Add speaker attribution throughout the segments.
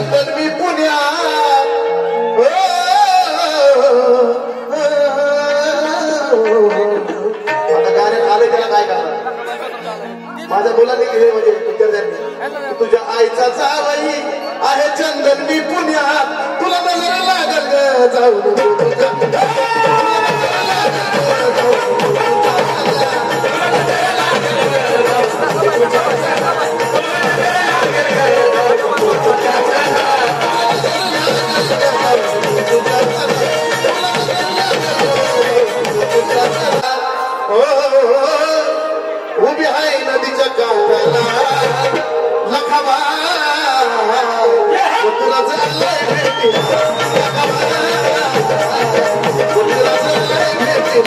Speaker 1: चंदन मी पुण्यात आता गाणे आले त्याला काय करणार माझ्या मुलांनी केले म्हणजे विद्यार्थ्यांनी तुझ्या आईचा जावई आहे चंदन मी पुण्यात तुला नजर लागल जाऊन उभी आहे नदीच्या काठाला लखाबा तुला चाललंय भेटी तुला चाललंय भेटी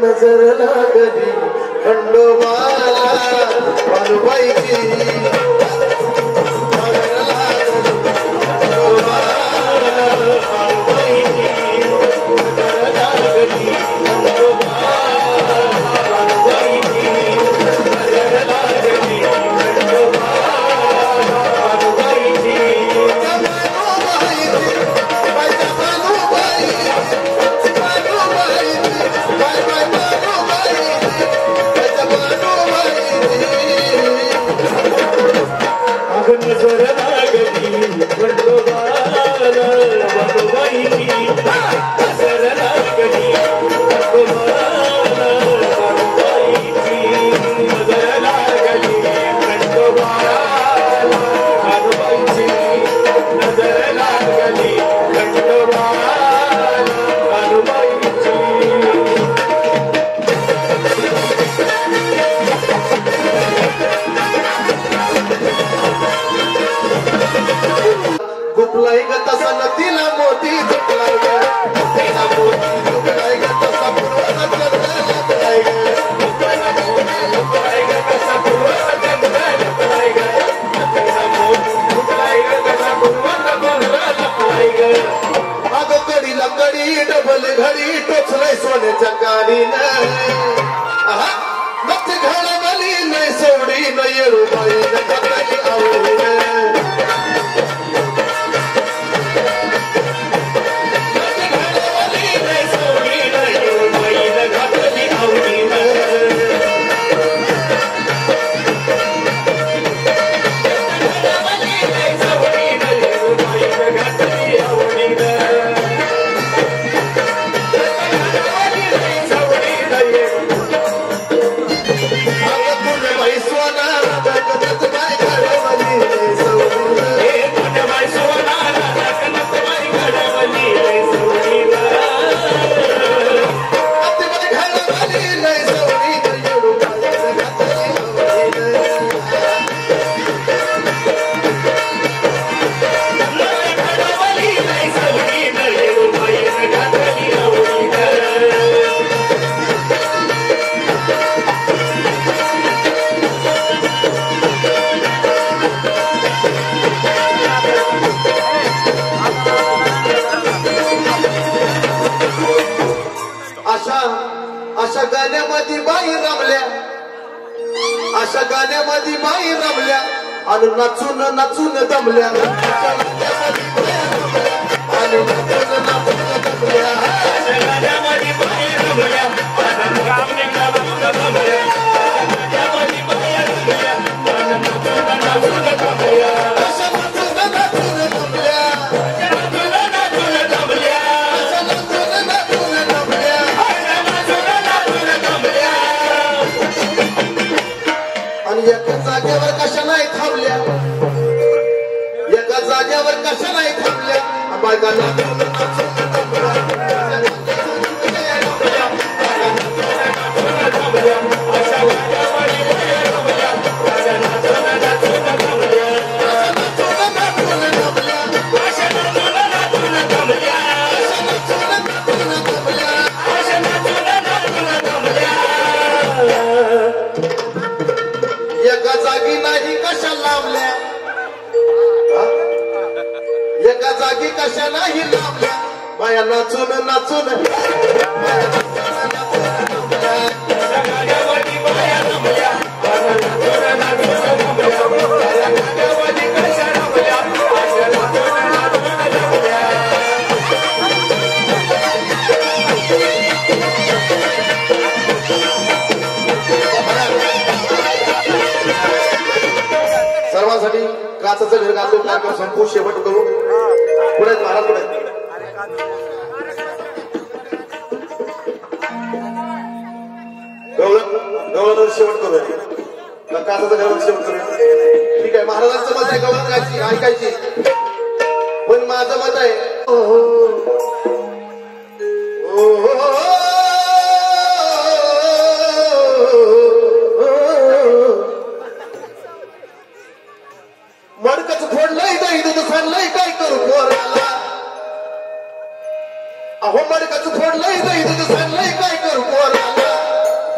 Speaker 1: नजर लागली खंडोबाला बालूबाईची नजर लागली खंडोबाला बालूबाईची नजर लागली खंडोबाला बालूबाईची नजर लागली खंडोबाला बालूबाईची नजर लागली खंडोबाला बालूबाईची नजर लागली खंडोबाला बालूबाईची नजर लागली खंडोबाला बालूबाईची नजर लागली खंडोबाला बालूबाईची दुखलाय ग तसा नदीला मोती दुखलाय ग नदीला मोती दुखलाय ग तसा पूर्वाला चंद्र लागलाय ग दुखलाय ग तसा पूर्वाला चंद्र लागलाय ग नदीला मोती दुखलाय ग तसा पूर्वाला चंद्र लागलाय ग अगं कडीला कडी डबल घडी टोचलंय सोन्याच्या काडीनं मग घडवली नाही सोडी न येळूबाई न घातली आवडीनं अशा गाण्यामध्ये बाई रमल्या अशा गाण्यामध्ये बाई रमल्या आणि नाचून नाचून दमल्या आणि नाचून नाचून दमल्या अशा गाण्यामध्ये बाई रमल्या नाचून कशा नाही थांबल्या बायकांना एका जागी नाही कशा लावल्या एका जागी कशा नाही लावल्या बाया नाचून नाचून सर्वांसाठी काचाचं घर घालून कार्यक्रम संपूर्ण शेवट करू पुढे महाराज पुढे गवळण शेवट करू काचाचं घर शेवट करू ठीक आहे महाराजांचं मत आहे गवळण गायची ऐकायची पण माझं मत आहे मडकच फोडलंय दही दूध खाल्लंय काय करू पोराला अहो मडकच फोडलंय दही दूध खाल्लंय काय करू पोराला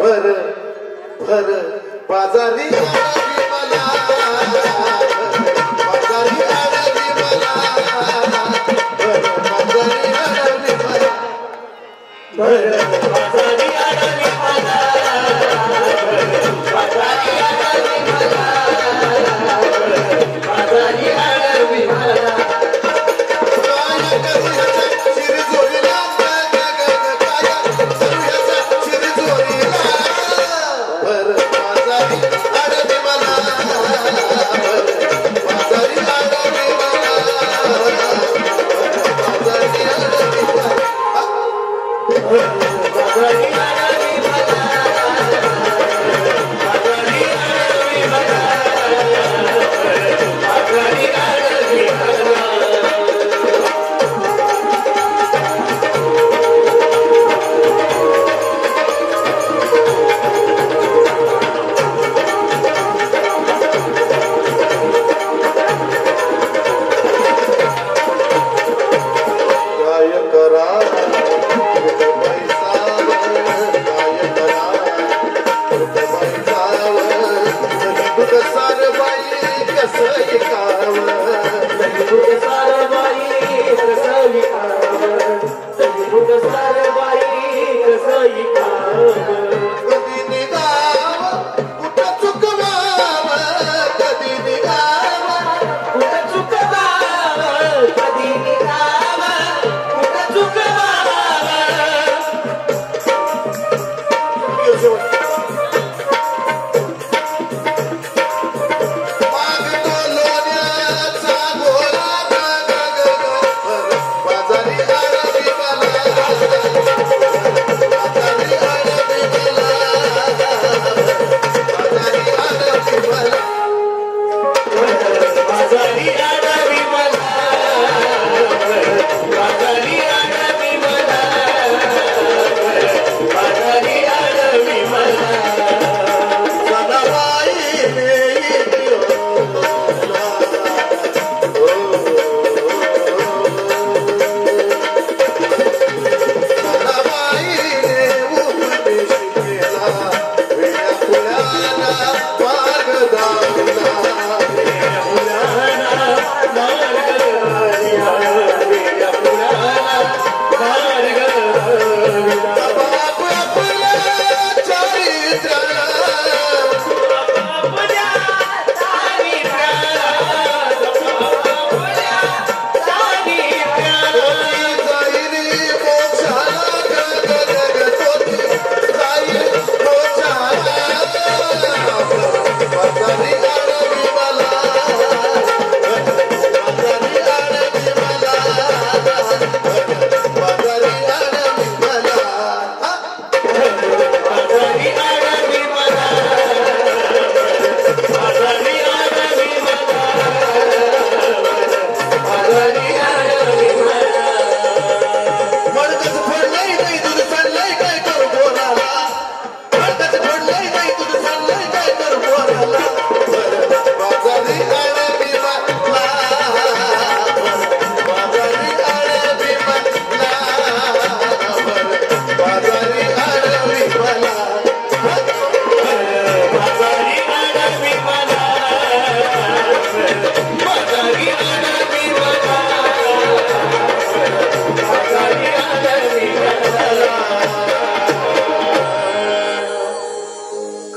Speaker 1: भर भर बाजारी आणावी मला बाजारी आणावी मला भर बाजारी आणावी मला भर बाजारी आणावी मला बाजारी आणावी मला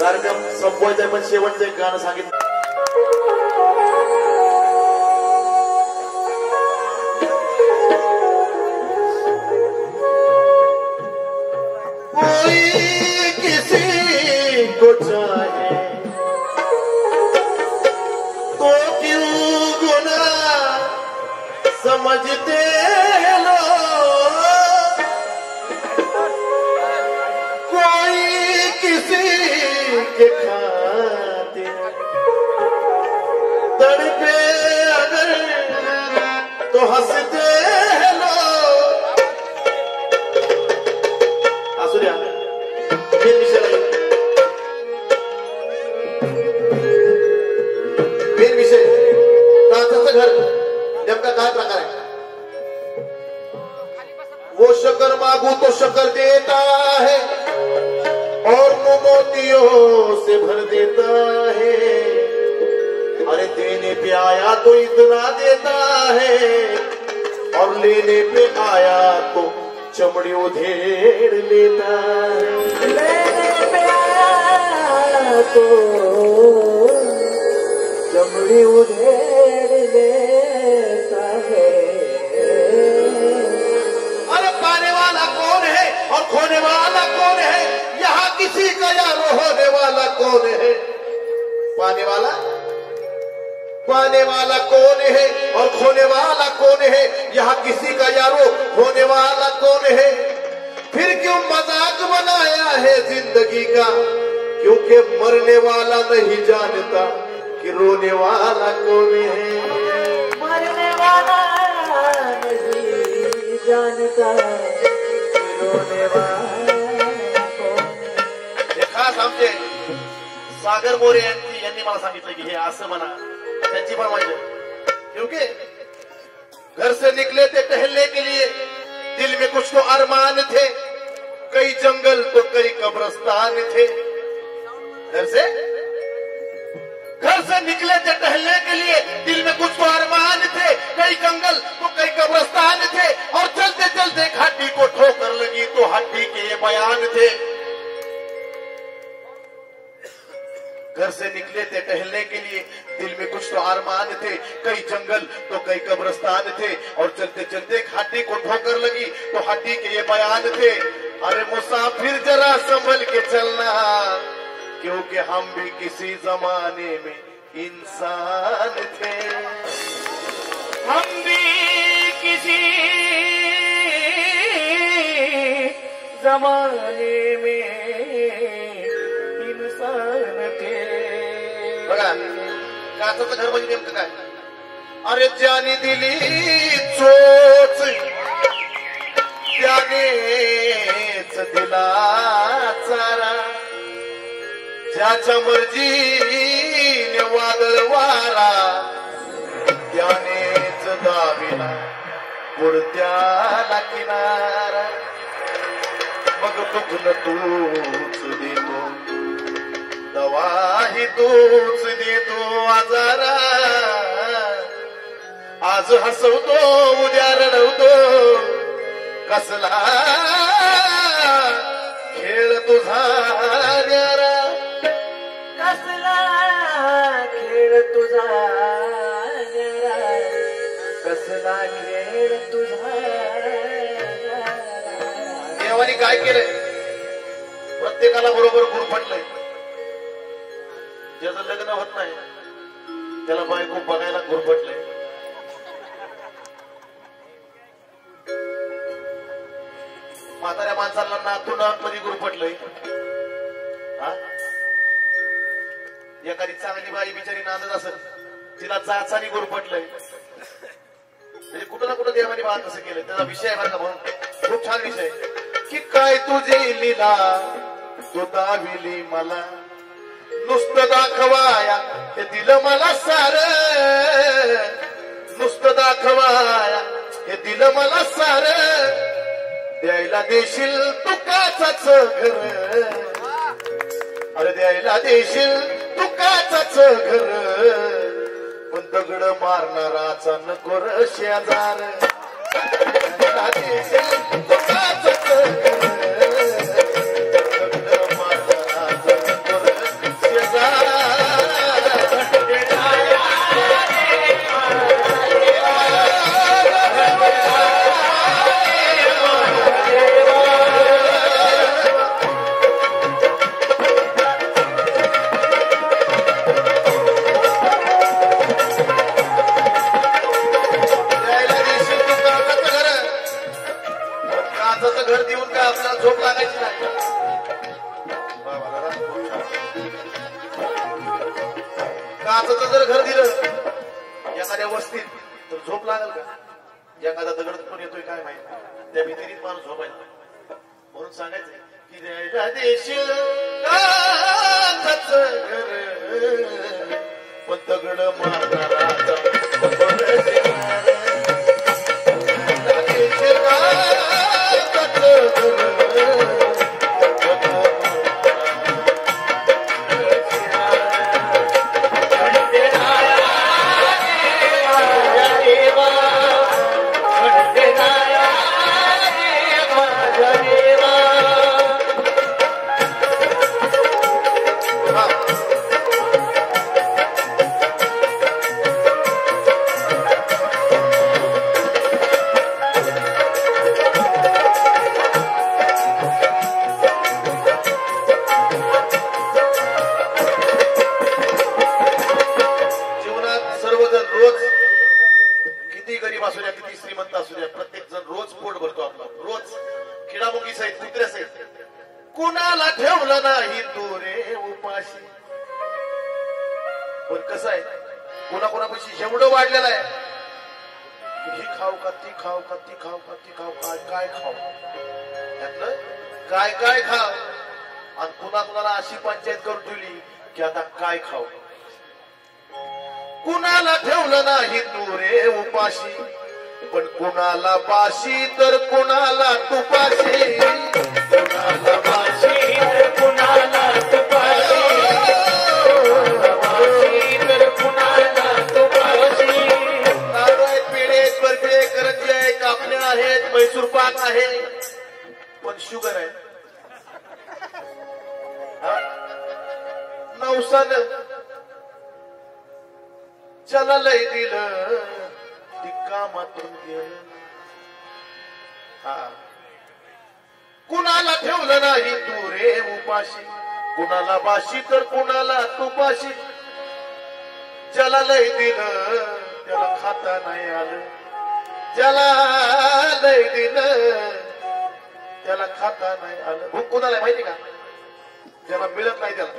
Speaker 1: कार्यक्रम संपवायचा आहे, पण शेवटचं एक गाणं सांगितलं. कोई किसी को चाहे तो क्यों गुनाह समझते लोग, कोई किसी के खातिर तड़पे अगर तो हंसते लोग. असू द्या मेन विषय काचाचं घर नेमका काय प्रकार आहे. वो शक्कर मांगू तो शक्कर देता है और मोतियों से भर देता है. अरे देने पे आया तो इतना देता है और लेने पे आया तो चमड़ी उधेड़ लेता है. लेने पे आया तो चमड़ी उधेड़ लेता है. अरे पाने वाला कौन है और खोने वाला कौन है, यहाँ किसी का यारो होने वाला कौन है. पाने वाला कौन है और खोने वाला कौन है, यहाँ किसी का यारो होने वाला कौन है. फिर क्यों मजाक बनाया है जिंदगी का, क्योंकि मरने वाला नहीं जानता कि रोने वाला कौन है. मरने वाला नहीं जानता कि रोने वाला कौन है. देखा समजे सागर मोरे यांनी मला सांगितलं की हे असं म्हणा, त्यांची फरमाइश है. क्योंकि घर से निकले थे टहलने के लिए, दिल में कुछ तो अरमान थे, कई जंगल तो कई कब्रिस्तान थे. घर से निकले थे टहलने के लिए, दिल में कुछ तो अरमान थे, कई जंगल तो कई कब्रिस्तान थे. और चलते चलते हड्डी को ठोकर लगी तो हड्डी के ये बयान थे. घर से निकले थे टहलने के लिए, दिल में कुछ तो अरमान थे, कई जंगल तो कई कब्रिस्तान थे. और चलते चलते हड्डी को ठोकर लगी तो हड्डी के ये बयान थे. अरे मुसाफिर जरा संभल के चलना, क्योंकि हम भी किसी जमाने में इंसान थे. हम भी किसी जमाने में इंसान थे. बघा काचाचं घर म्हणजे नेमकं काय. अरे ज्याने दिली चोच त्यानेच दिला चारा, ज्याच्या मर्जीने वादळ वारा त्यानेच दाविला पुढत्याला किनारा. मग दुखन तूच देतो, दवाही तूच देतो आजारा. आज हसवतो उद्या रडवतो, कसला खेळ तुझा न्यारा. कसला खेळ तुझा न्यारा, कसला खेळ तुझा. देवाने काय केलंय, प्रत्येकाला बरोबर गुण पडलंय. ज्याचं लग्न होत नाही त्याला बायको बघायला गुरफटलंय. म्हाताऱ्या माणसाला नातूंमध्ये गुरफटलंय. एखादी चांगली बाई बिचारी नांदत असेल, तिला चाचानी गुरफटलंय. म्हणजे कुठं ना कुठं देवाने बाळ कसं केलं, त्याचा विषय आहे का म्हणून खूप छान विषय. की काय तुझे लीला तू दाविली मला, नुसतं दाखवाया हे दिलं मला सार. नुसतं दाखवाया हे दिलं मला सार. द्यायला देशील तू काचाच घर, अरे द्यायला देशील तू काचाच घर. पण दगड मारणाराचा नको र शेजार. द्यायला देशील तू काचाच घर, दगड मारणाराचा नको र काचचं जर घर दिलं एखाद्या वस्तीत तर झोप लागल का? एखादा दगड पण येतोय काय माहिती, त्या भीतीनेच माणूस झोपायला. म्हणून सांगायचं की द्यायला देशील काचचं घर पण दगड मारणाराचा कुणाला ठेवलं नाही तू रे उपाशी. पण कसं आहे कोणाकोणापाशी एवढं वाढलेलं आहे, ही खाऊ का ती खाऊ का ती खाऊ का ती खाऊ काय काय खाऊ, त्यातलं काय काय खाऊ. आणि कुणाला अशी पंचायत करून ठेवली की आता काय खाऊ. कुणाला ठेवलं नाही तू रे उपाशी, पण कुणाला बाशी तर कुणाला तुपाशी. कुणाला बाशी तर कुणाला तुपाशी, तर कुणाला तुपाशी. नारळ आहेत, पेढे आहेत, बर्फी आहे, करंजी आहे, कापण्या आहेत, मैसूर पाक आहे, पण शुगर आहे. नवसानं ज्याला लय दिलं ती कामातून गेलं. कुणाला ठेवलं नाही तू रे उपाशी, कुणाला बाशी तर कुणाला तुपाशी. ज्याला लय दिलं त्याला खाता नाही आलं, ज्याला लय दिलं त्याला खाता नाही आलं. भूक कुणाला माहिती का? ज्याला मिळत नाही त्याला,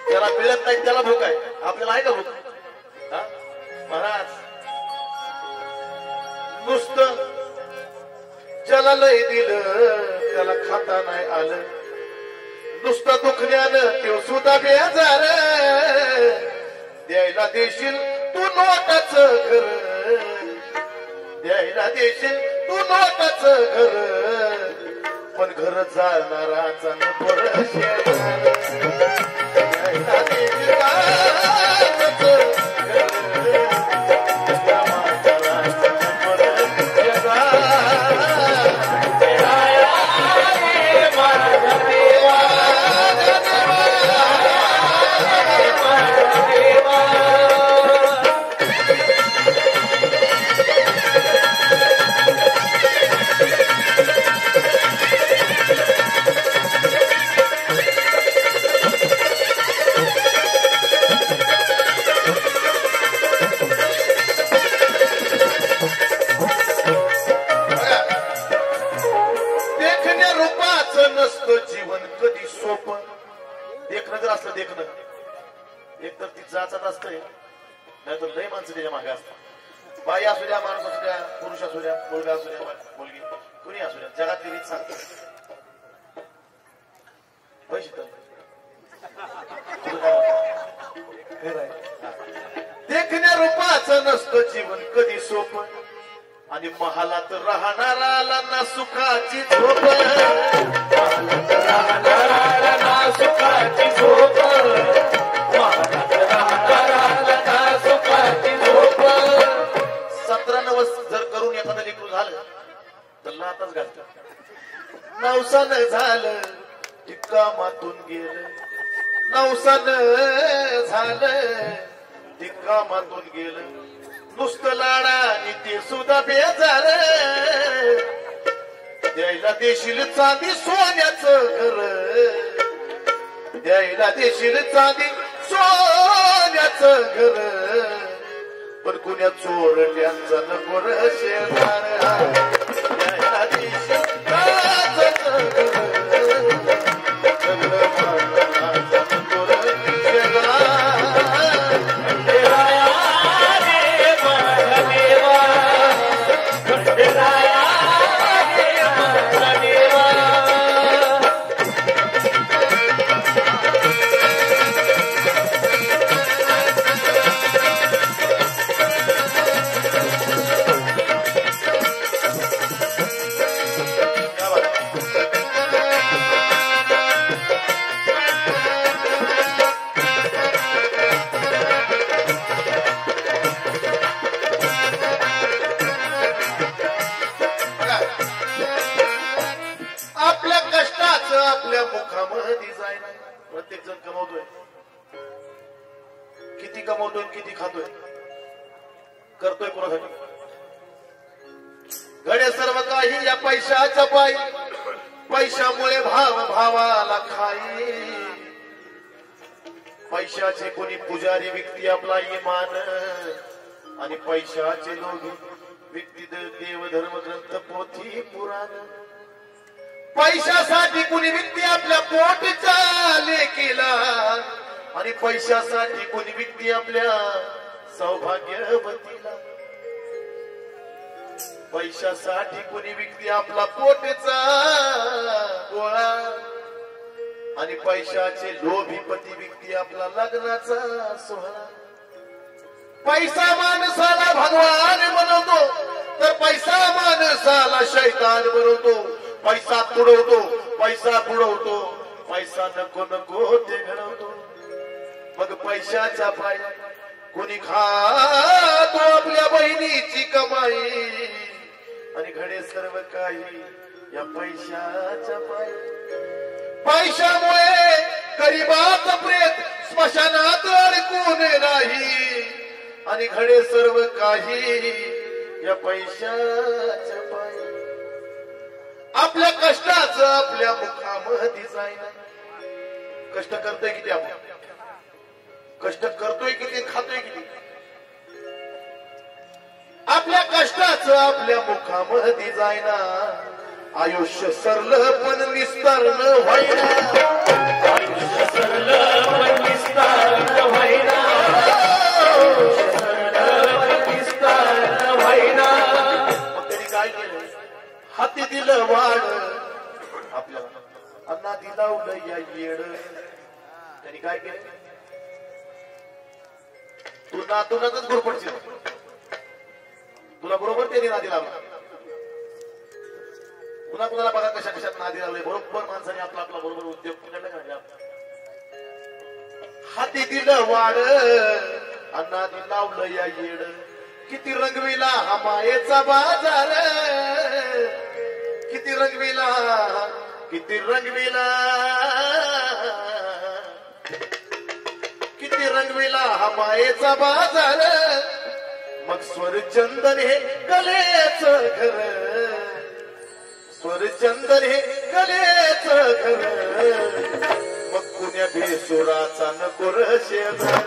Speaker 1: ज्याला मिळत नाही त्याला भूक आहे. आपल्याला आहे का भूक? महाराज नुसतं ज्याला लय दिलं त्याला खाता नाही आलं, नुसतं दुखण्यानं ते सुद्धा बेजार. द्यायला देशील तू नोटाचं घर, द्यायला देशील तू नोटाचं घर, पण घर जाणाराचा नको शेजार. द्यायला देशील काचचं जीवन कधी सोपं. देखणं जर असलं, देखणं एक तर ती जाचत असतंय, नाहीतर लय माणसं त्याच्या मागे असतात. बाई असू द्या, माणूस असू द्या, पुरुष असू द्या, मुलगा असू द्या, मुलगी कुणी असू द्या, जगातली रीत सांगते पैसे तर देखण्या रूपाचं नसतं जीवन कधी सोपं. आणि महालात राहणारा ना सुखाची झोप, महालात राहणारा ना सुखाची झोप, महालात राहणारा ना सुखाची झोप. 17 नवस जर करून एखादं लेकरू झालं तर लातच घालतात. नवसानं झालं की कामातून गेलं, नवसानं झालं की कामातून गेलं. नुसतं लाडा आणि ते सुद्धा बेजार. द्यायला देशील चांदी सोन्याचं घर, द्यायला देशील चांदी सोन्याचं घर, पण कुण्या चोरट्यांचा नको शेजार. द्यायला देशील काचचं घर, सगळं माणसाचं नको शेजार. प्रत्येक जण कमवतोय, किती कमवतोय किती खातोय, करतोय कोणासाठी? घडे सर्व काही या पैशाच्या पायी, पैशामुळे भाव भावाला खाई. पैशाचे कोणी पुजारी व्यक्ती आपला इमान, आणि पैशाचे लोक व्यक्ती देव धर्म ग्रंथ पोथी पुराण. पैशासाठी कुणी व्यक्ती आपल्या पोटच्या लेकीला, आणि पैशासाठी कोणी व्यक्ती आपल्या सौभाग्यवतीला. पैशासाठी कोणी व्यक्ती आपला पोटचा गोळा, आणि पैशाचे लोभी पती व्यक्ती आपला लग्नाचा सोहळा. पैसा माणसाला भगवान बनवतो, तर पैसा माणसाला शैतान बनवतो. पैसा तुडवतो, पैसा बुडवतो, पैसा नको नको ते घडवतो. मग पैशाच्या पायी कोणी खातो आपल्या बहिणीची कमाई, आणि घडे सर्व काही या पैशाच्या पायी. पैशामुळे गरीबाचं प्रेत स्मशानात अडकून नाही, आणि घडे सर्व काही या पैशाच्या पायी. आपल्या कष्टाचं आपल्या मुखामध्ये जाईना. कष्ट करतोय किती आपण, कष्ट करतोय किती, खातोय किती. आपल्या कष्टाचं आपल्या मुखामध्ये जाईना. आयुष्य सरलं पण विस्तारण व्हायना. आयुष्य सरलं पण विस्तारण व्हायना. काय केलं? हाती दिलं वाढ, आपल्या अन्ना दिला उडं या येड. त्यांनी काय केलं? तू नातूनच गुरपडशील, तुला बरोबर त्यांनी नादी लावला. पुन्हा कुणाला बघा कशा कशात नादी लावले. बरोबर माणसाने आपला आपला बरोबर उद्योग पुण्याला काढला. हाती दिलं वाढ, अन्ना दिला लावलं या येड. किती रंगविला हा मायेचा बाजार, किती रंगविला, किती रंगविला, किती रंगविला हा मायेचा बाजार. मग स्वरचंदन हे कलेच घर, स्वरचंदन हे कलेच घर. मग कुण्या बेसुराचा नको र शेजार.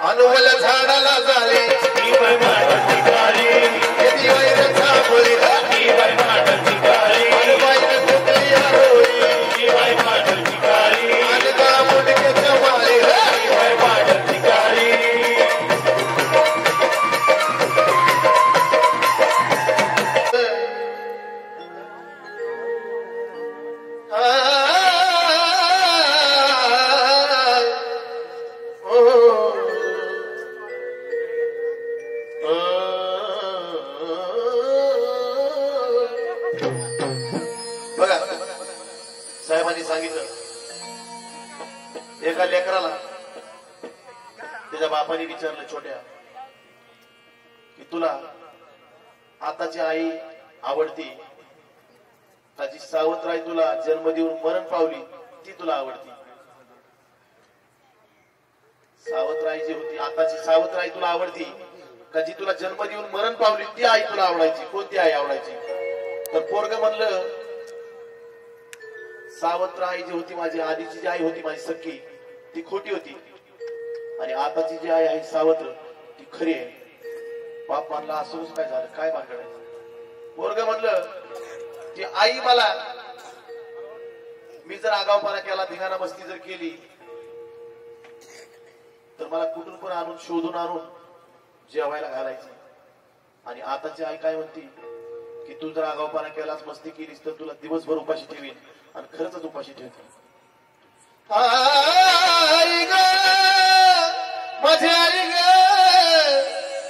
Speaker 1: अनुवल झाडाला झाले एका लेकराला त्याच्या बापाने विचारलं छोट्या की तुला आताची आई आवडती का जी सावत्राई तुला जन्म देऊन मरण पावली ती तुला आवडती? सावत्राई जी होती आताची सावत्राई तुला आवडती का जी तुला जन्म देऊन मरण पावली ती आई तुला आवडायची? कोणती आई आवडायची? तर पोरग म्हणलं सावत्राई जी होती माझी आधीची जी आई होती माझी सख्खी ती खोटी होती आणि आताची जी आई आहे सावत्र ती खरी आहे. बाप म्हणला असंच काय झालं काय भानगडायचं? पोरग म्हणलं की आई मला मी जर आगावपणा केला धिंगाणा मस्ती जर केली तर मला कुठून पण आणून शोधून आणून जेवायला घालायची आणि आताची आई काय म्हणती की तू जर आगावपणा केलास मस्ती केलीस तर तुला दिवसभर उपाशी ठेवीन आणि खरंच उपाशी ठेवते. आई ग माझी आई ग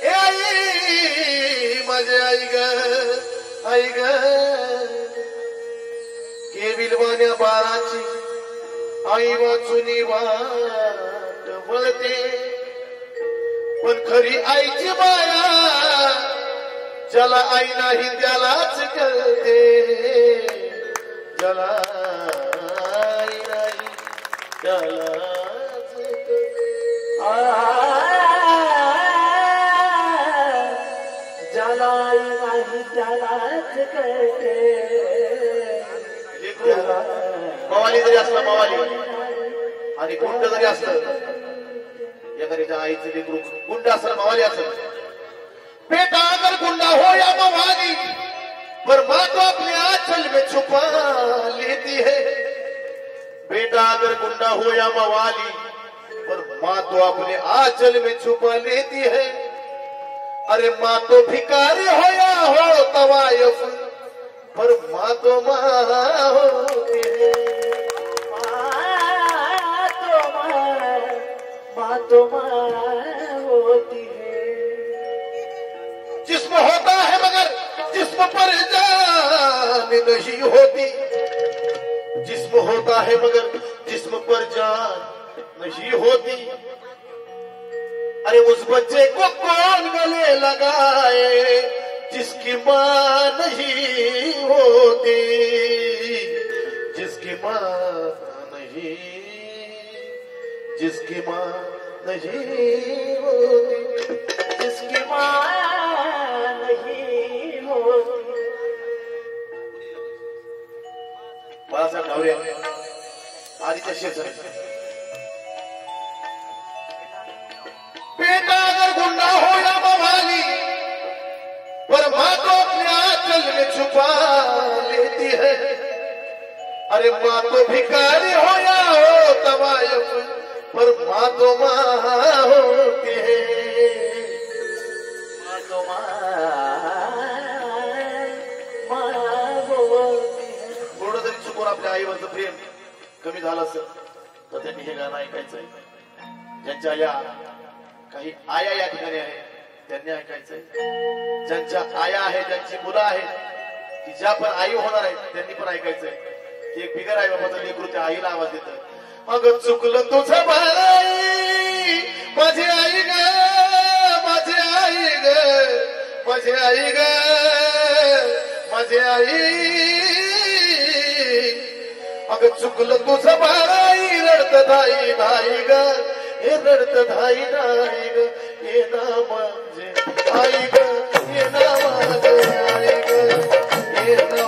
Speaker 1: ए आई माझी आई ग आई ग केविलवाण्या बाळाची आई वाचुनी वाट वळते पण खरी आईची माया ज्याला आई नाही त्यालाच कळते ज्याला आई नाही त्यालाच कळते.
Speaker 2: ज्याला आई नाही त्यालाच कळते.
Speaker 1: मवाली जरी असला मवाली आणि गुंड जरी असलं एखाद्याच्या आईचं लेकरू गुंड असलं मवाली असलं बेटा अगर गुंडा हो या मवाली पर माँ तो अपने आंचल में छुपा लेती है. बेटा अगर गुंडा हो या मवाली पर माँ तो अपने आंचल में छुपा लेती है. अरे माँ तो भिखारी हो या हो तवायफ पर माँ तो माँ होती है.
Speaker 2: माँ तो माँ होती है.
Speaker 1: जिस्म होता है मगर जिस्म पर जान नहीं होती. जिस्म होता है मगर जिस्म पर जान नहीं होती. अरे उस बच्चे को कौन गले लगाए जिसकी माँ नहीं होती. जिसकी माँ नहीं जिसकी माँ नहीं होती.
Speaker 2: जिसकी माँ नहीं होती.
Speaker 1: बाळासाहेब ढावरे आदित्य शेर बेटा अगर गुंडा हो या मवाली पर माँ तो अपने आंचल में छुपा लेती है. अरे माँ तो भिखारी हो या हो तवायफ पर माँ तो माँ होती है.
Speaker 2: माँ तो माँ होती है.
Speaker 1: थोडं जरी चुकून आपल्या आईवरचं प्रेम कमी झालं असेल तर त्यांनी हे गाणं ऐकायचंय. ज्यांच्या या काही आया या ठिकाणी आहे त्यांनी ऐकायचंय. ज्यांच्या आया आहे ज्यांची मुलं आहेत की ज्या पण आई होणार आहेत त्यांनी पण ऐकायचंय की एक बिगर आई बाबाचं लेकरू त्या आईला आवाज देतं. अगं चुकलं तुझं बाई माझी आई ग माझी आई ग माझी आई ग माझी आई. अगं चुकलं तुझं बाई रडत धाई धाई ग हे रडत धाई धाई ग ये ना माझे आई ग ये ना माझे आई ग ये ना माझे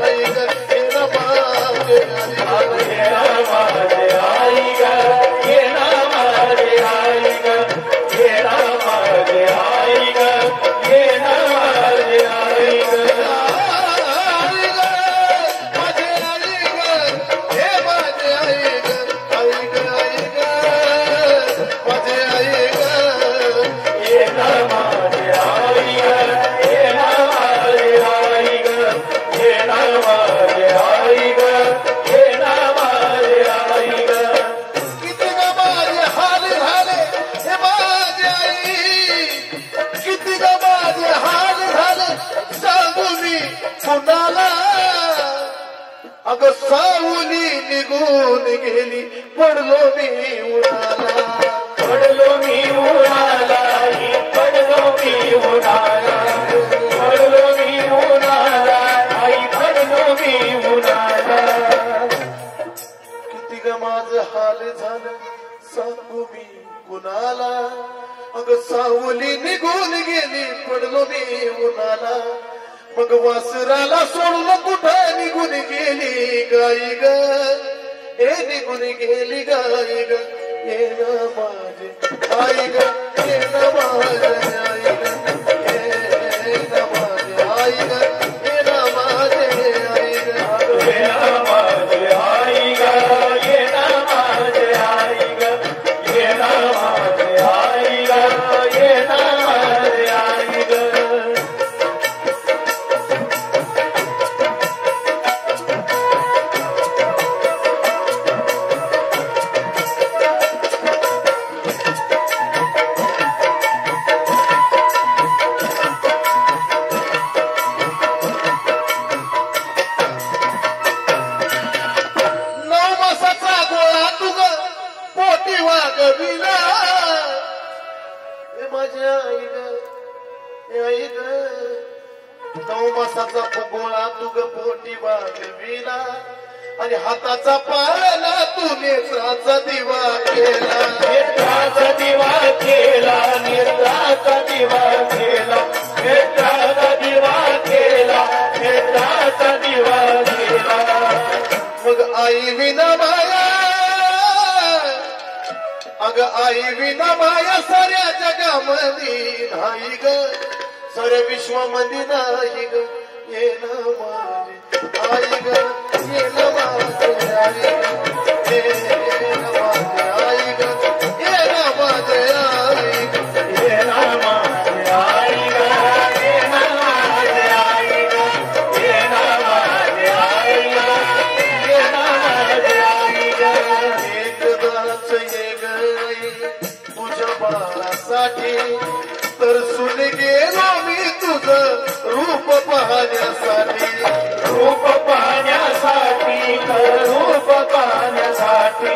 Speaker 1: आई ग ये ना माझे आई ग ये ना माझे आई ग ये ना माझे आई ग ये ना माझे आई ग.
Speaker 2: ये ना
Speaker 1: निघून गेली पडलो मी उडाला
Speaker 2: पडलो मी उडाला पडलो मी उडाला पडलो मी उडाला आई पडलो मी उडाला
Speaker 1: किती ग माझं हाल झालं सांगू मी कुणाला अग सावली निघून गेली पडलो मी उन्हाला मग वासराला सोडून कुठं निघून गेली गाई ग हे निघून गेली गाई ग ये न माझे आई ग ये न माझे आई ग ये न माझे आई ग ये न माझे आई ग
Speaker 2: ये ना माझे आई ग ये ना माझे आई ग ये ना माझे आई ग ये ना माझे आई ग
Speaker 1: वागविला माझ्या आई ग आई ग 9 मासाचा गोळा तुग पोटी वागविला आणि हाताचा पाळला तू नेत्राचा दिवा केला
Speaker 2: नेत्राचा दिवा केला नेत्राचा दिवा केला नेत्राचा दिवा केला नेत्राचा दिवा केला
Speaker 1: मग आई विना माया अग आई विना माया साऱ्या जगामध्ये नाही ग साऱ्या विश्वामध्ये नाही ग ये न माझे आई ग ये न माझे आई ग ये न माझे आई ग ये न माझे आई ग
Speaker 2: ये ना माझे आई ग ये ना माझे आई ग ये ना माझे आई ग ये ना माझे आई ग
Speaker 1: एकदाच ये गई तुझ्या बाळासाठी तर सुन गेलो मी तुझं रूप पाहण्यासाठी
Speaker 2: रूप पाहण्यासाठी रूप पाहण्यासाठी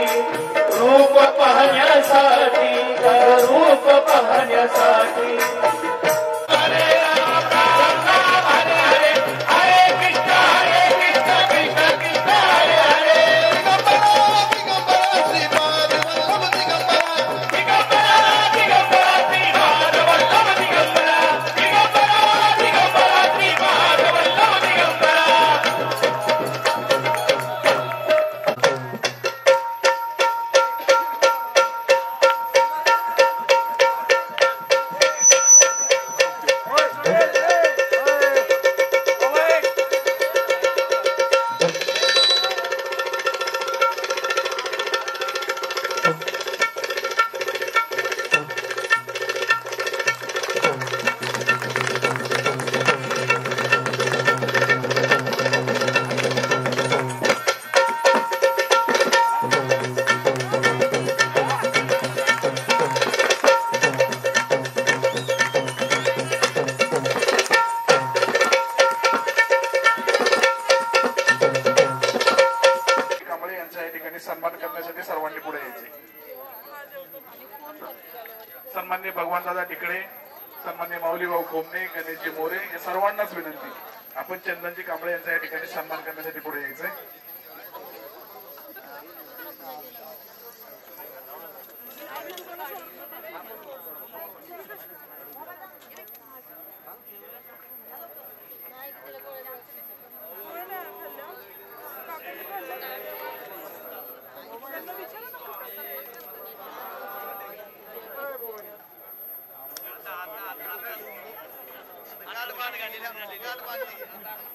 Speaker 2: रूप पाहण्यासाठी रूप पाहण्यासाठी हरे राम राम हरे हरे हरे कृष्ण कृष्ण कृष्ण हरे हरे
Speaker 1: दिगंबरा श्रीपाद वल्लभ दिगंबरा
Speaker 2: दिगंबरा दिगंबरा श्रीपाद वल्लभ दिगंबरा दिगंबरा दिगंबरा श्रीपाद वल्लभ दिगंबरा
Speaker 3: कांबळे यांचा या ठिकाणी सन्मान करण्यासाठी सर्वांनी पुढे यायचे. सन्मान्य भगवानदादा टिकडे, सन्मान्य माऊलीभाऊ खोमणे, गणेशजी मोरे या सर्वांनाच विनंती, आपण चंदनजी कांबळे यांचा या ठिकाणी सन्मान करण्यासाठी पुढे यायचंय.
Speaker 4: गाडी